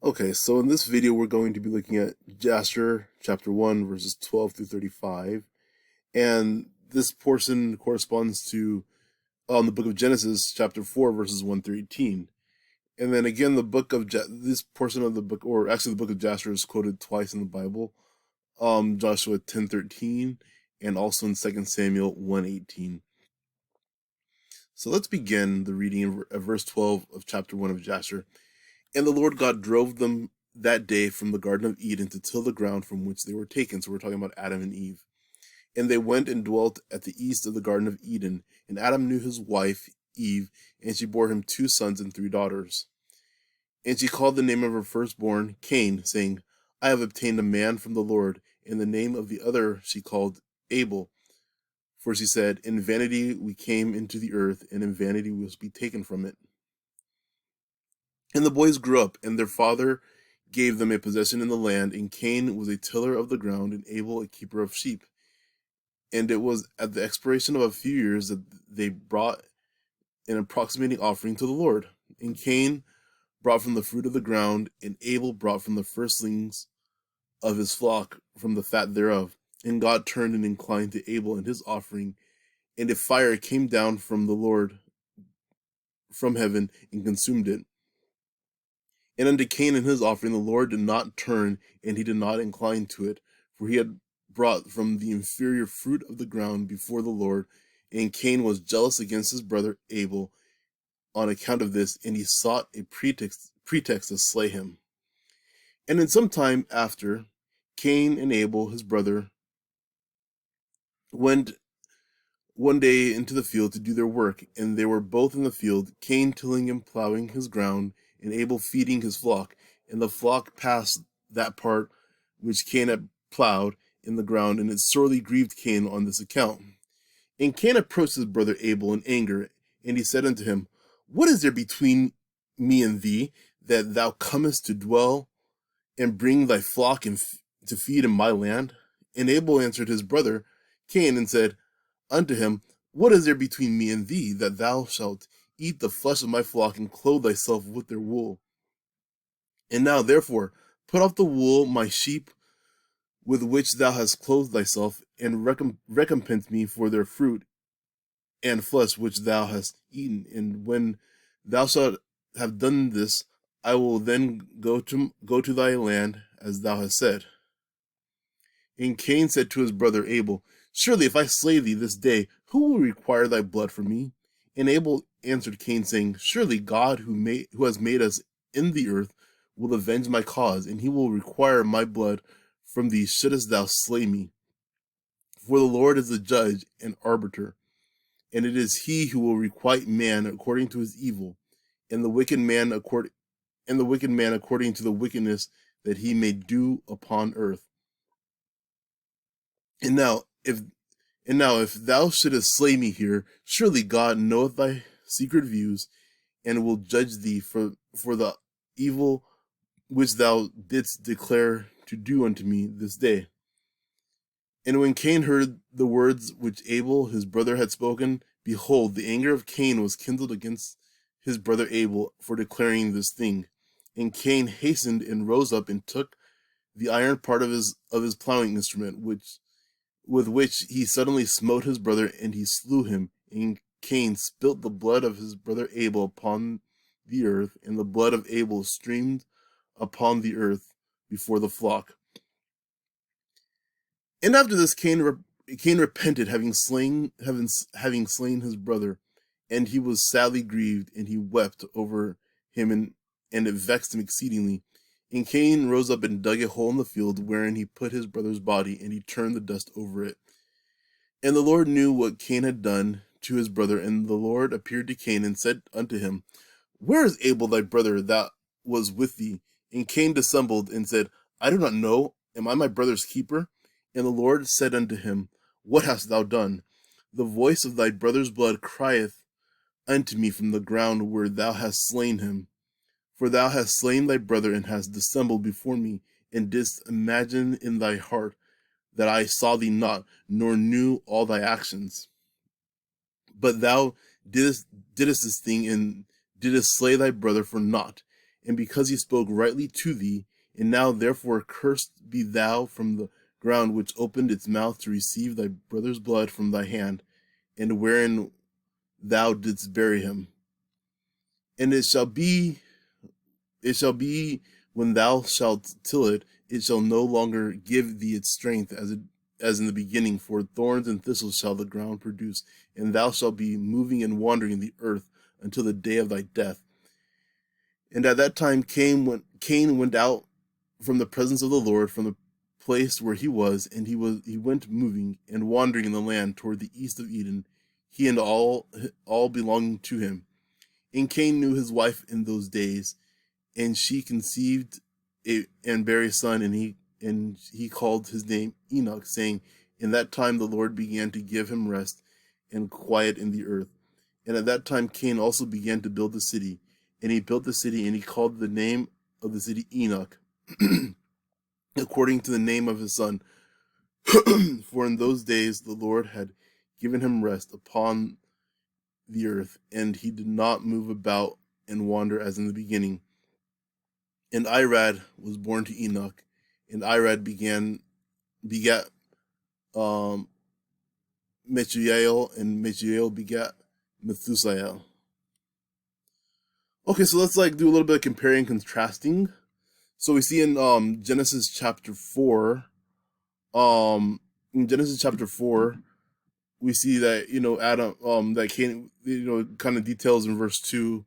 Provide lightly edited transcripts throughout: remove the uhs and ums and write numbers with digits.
Okay, so in this video, we're going to be looking at Jasher chapter 1, verses 12 through 35. And this portion corresponds to the book of Genesis, chapter 4, verses 1 through 18. And then again, this portion of the book, or actually the book of Jasher, is quoted twice in the Bible, Joshua 10:13, and also in 2 Samuel 1:18. So let's begin the reading of verse 12 of chapter 1 of Jasher. And the Lord God drove them that day from the Garden of Eden to till the ground from which they were taken. So we're talking about Adam and Eve. And they went and dwelt at the east of the Garden of Eden. And Adam knew his wife, Eve, and she bore him 2 sons and 3 daughters. And she called the name of her firstborn Cain, saying, I have obtained a man from the Lord. And the name of the other she called Abel. For she said, in vanity we came into the earth, and in vanity we will be taken from it. And the boys grew up, and their father gave them a possession in the land, and Cain was a tiller of the ground, and Abel a keeper of sheep. And it was at the expiration of a few years that they brought an approximating offering to the Lord. And Cain brought from the fruit of the ground, and Abel brought from the firstlings of his flock, from the fat thereof. And God turned and inclined to Abel and his offering, and a fire came down from the Lord from heaven and consumed it. And unto Cain and his offering the Lord did not turn, and he did not incline to it, for he had brought from the inferior fruit of the ground before the Lord. And Cain was jealous against his brother Abel on account of this, and he sought a pretext to slay him. And in some time after, Cain and Abel his brother went one day into the field to do their work, and they were both in the field, Cain tilling and plowing his ground, and Abel feeding his flock. And the flock passed that part which Cain had plowed in the ground, and it sorely grieved Cain on this account. And Cain approached his brother Abel in anger, and he said unto him, What is there between me and thee, that thou comest to dwell and bring thy flock to feed in my land? And Abel answered his brother Cain and said unto him, What is there between me and thee, that thou shalt eat the flesh of my flock and clothe thyself with their wool? And now therefore put off the wool my sheep with which thou hast clothed thyself, and recompense me for their fruit and flesh which thou hast eaten. And when thou shalt have done this, I will then go to thy land as thou hast said. And Cain said to his brother Abel, Surely if I slay thee this day, who will require thy blood for me? And Abel answered Cain, saying, Surely God who has made us in the earth will avenge my cause, and he will require my blood from thee shouldest thou slay me. For the Lord is the judge and arbiter, and it is he who will requite man according to his evil, and the wicked man according to the wickedness that he may do upon earth. And now if thou shouldest slay me here, surely God knoweth thy secret views, and will judge thee for the evil which thou didst declare to do unto me this day. And when Cain heard the words which Abel his brother had spoken, behold, the anger of Cain was kindled against his brother Abel for declaring this thing. And Cain hastened and rose up and took the iron part of his plowing instrument, with which he suddenly smote his brother, and he slew him. And Cain spilt the blood of his brother Abel upon the earth, and the blood of Abel streamed upon the earth before the flock. And after this, Cain repented, having slain his brother, and he was sadly grieved, and he wept over him, and it vexed him exceedingly. And Cain rose up and dug a hole in the field, wherein he put his brother's body, and he turned the dust over it. And the Lord knew what Cain had done to his brother, and the Lord appeared to Cain and said unto him, Where is Abel thy brother that was with thee? And Cain dissembled and said, I do not know. Am I my brother's keeper? And the Lord said unto him, What hast thou done? The voice of thy brother's blood crieth unto me from the ground where thou hast slain him. For thou hast slain thy brother, and hast dissembled before me, and didst imagine in thy heart that I saw thee not, nor knew all thy actions. But thou didst this thing, and didst slay thy brother for naught. and because he spoke rightly to thee. And now therefore cursed be thou from the ground which opened its mouth to receive thy brother's blood from thy hand, and wherein thou didst bury him. And it shall be when thou shalt till it, it shall no longer give thee its strength as in the beginning, for thorns and thistles shall the ground produce, and thou shalt be moving and wandering in the earth until the day of thy death. And at that time Cain went out from the presence of the Lord, from the place where he was, and he went moving and wandering in the land toward the east of Eden, he and all belonging to him. And Cain knew his wife in those days, and she conceived and bare a son, and he called his name Enoch, saying, in that time the Lord began to give him rest and quiet in the earth. And at that time Cain also began to build the city, and he built the city, and he called the name of the city Enoch, according to the name of his son. For in those days the Lord had given him rest upon the earth, and he did not move about and wander as in the beginning. And Irad was born to Enoch, and Irad begat Metuel, and Metuel begat Methusael. Okay, so let's do a little bit of comparing and contrasting. So we see in Genesis chapter 4, in Genesis chapter 4, we see that Adam, that Cain, kind of details in verse 2,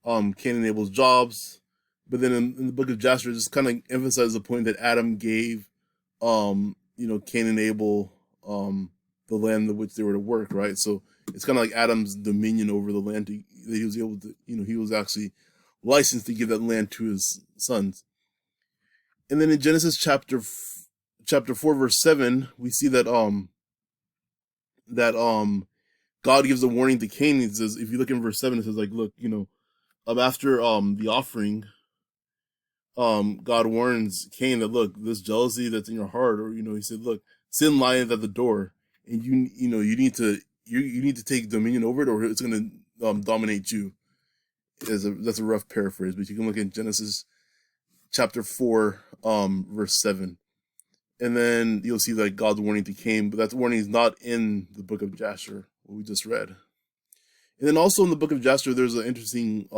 Cain and Abel's jobs. But then in the book of Jasher, it just kind of emphasizes the point that Adam gave Cain and Abel the land in which they were to work, right? So it's kind of like Adam's dominion over the land that he was able to, he was actually licensed to give that land to his sons. And then in Genesis chapter 4 verse 7, we see that God gives a warning to Cain. It says, if you look in verse 7, it says look, after the offering, God warns Cain that, look, this jealousy that's in your heart, or he said, look, sin lieth at the door, and you need to take dominion over it, or it's going to dominate you. That's a rough paraphrase, but you can look at Genesis chapter 4 verse 7, and then you'll see God's warning to Cain, but that warning is not in the book of Jasher, what we just read. And then also in the book of Jasher, there's an interesting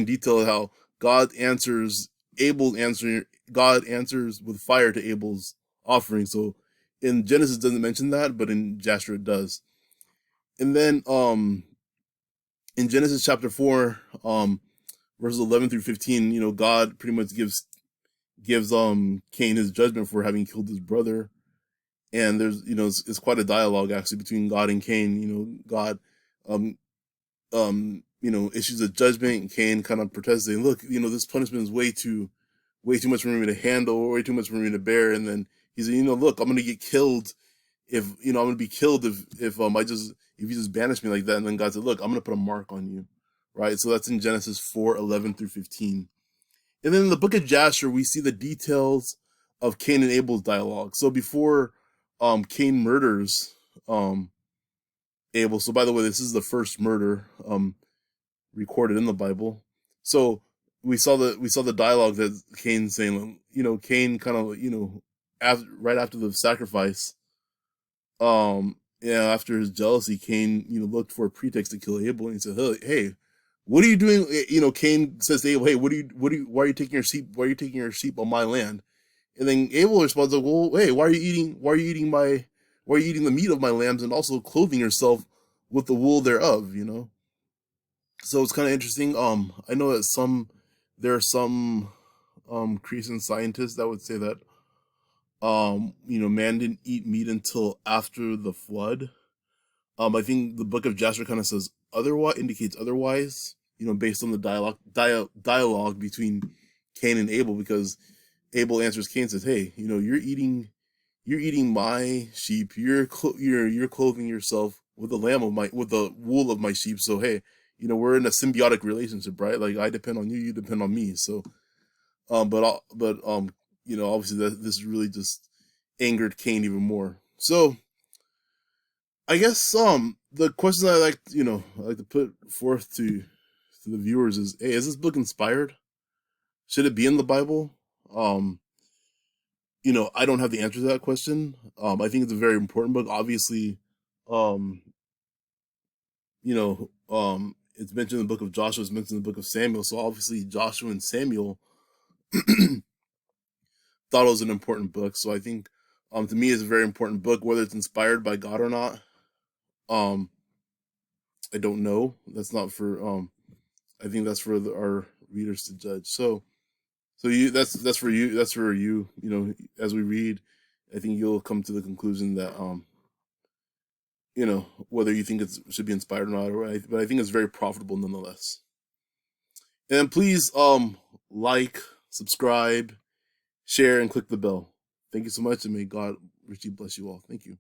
detail of how God answers with fire to Abel's offering. So in Genesis it doesn't mention that, but in Jasher it does. And then in Genesis chapter 4, verses 11 through 15, God pretty much gives Cain his judgment for having killed his brother. And there's it's quite a dialogue actually between God and Cain. God issues a judgment, and Cain kind of protests, saying, look, this punishment is way too much for me to handle, way too much for me to bear. And then he's like, look, I'm going to get killed if I'm going to be killed if you just banish me like that. And then God said, look, I'm going to put a mark on you. Right. So that's in Genesis 4:11 through 15. And then in the book of Jasher, we see the details of Cain and Abel's dialogue. So before Cain murders Abel. So by the way, this is the first murder recorded in the Bible. So we saw the dialogue that Cain's saying, Cain kind of, right after the sacrifice, after his jealousy, Cain, looked for a pretext to kill Abel, and he said, hey, what are you doing? Cain says to Abel, hey, why are you taking your sheep on my land? And then Abel responds, well, hey, why are you eating the meat of my lambs and also clothing yourself with the wool thereof, So it's kind of interesting. I know that there are some Christian scientists that would say that man didn't eat meat until after the flood. I think the book of Jasher kind of says indicates otherwise, based on the dialogue between Cain and Abel, because Abel answers Cain, says, hey, you're eating my sheep, you're clothing yourself with the wool of my sheep. So hey, we're in a symbiotic relationship, right? I depend on you, you depend on me. So obviously this really just angered Cain even more. So I guess the questions I like to put forth to to the viewers is, hey, is this book inspired? Should it be in the Bible? Um, I don't have the answer to that question. I think it's a very important book. Obviously, um, it's mentioned in the book of Joshua, it's mentioned in the book of Samuel. So obviously Joshua and Samuel thought it was an important book. So I think, to me, it's a very important book, whether it's inspired by God or not. Um, I don't know. That's not for. I think that's for our readers to judge. So that's for you. That's for you. As we read, I think you'll come to the conclusion that whether you think it should be inspired or not. But I think it's very profitable nonetheless. And please like, subscribe, share, and click the bell. Thank you so much, and may God richly bless you all. Thank you.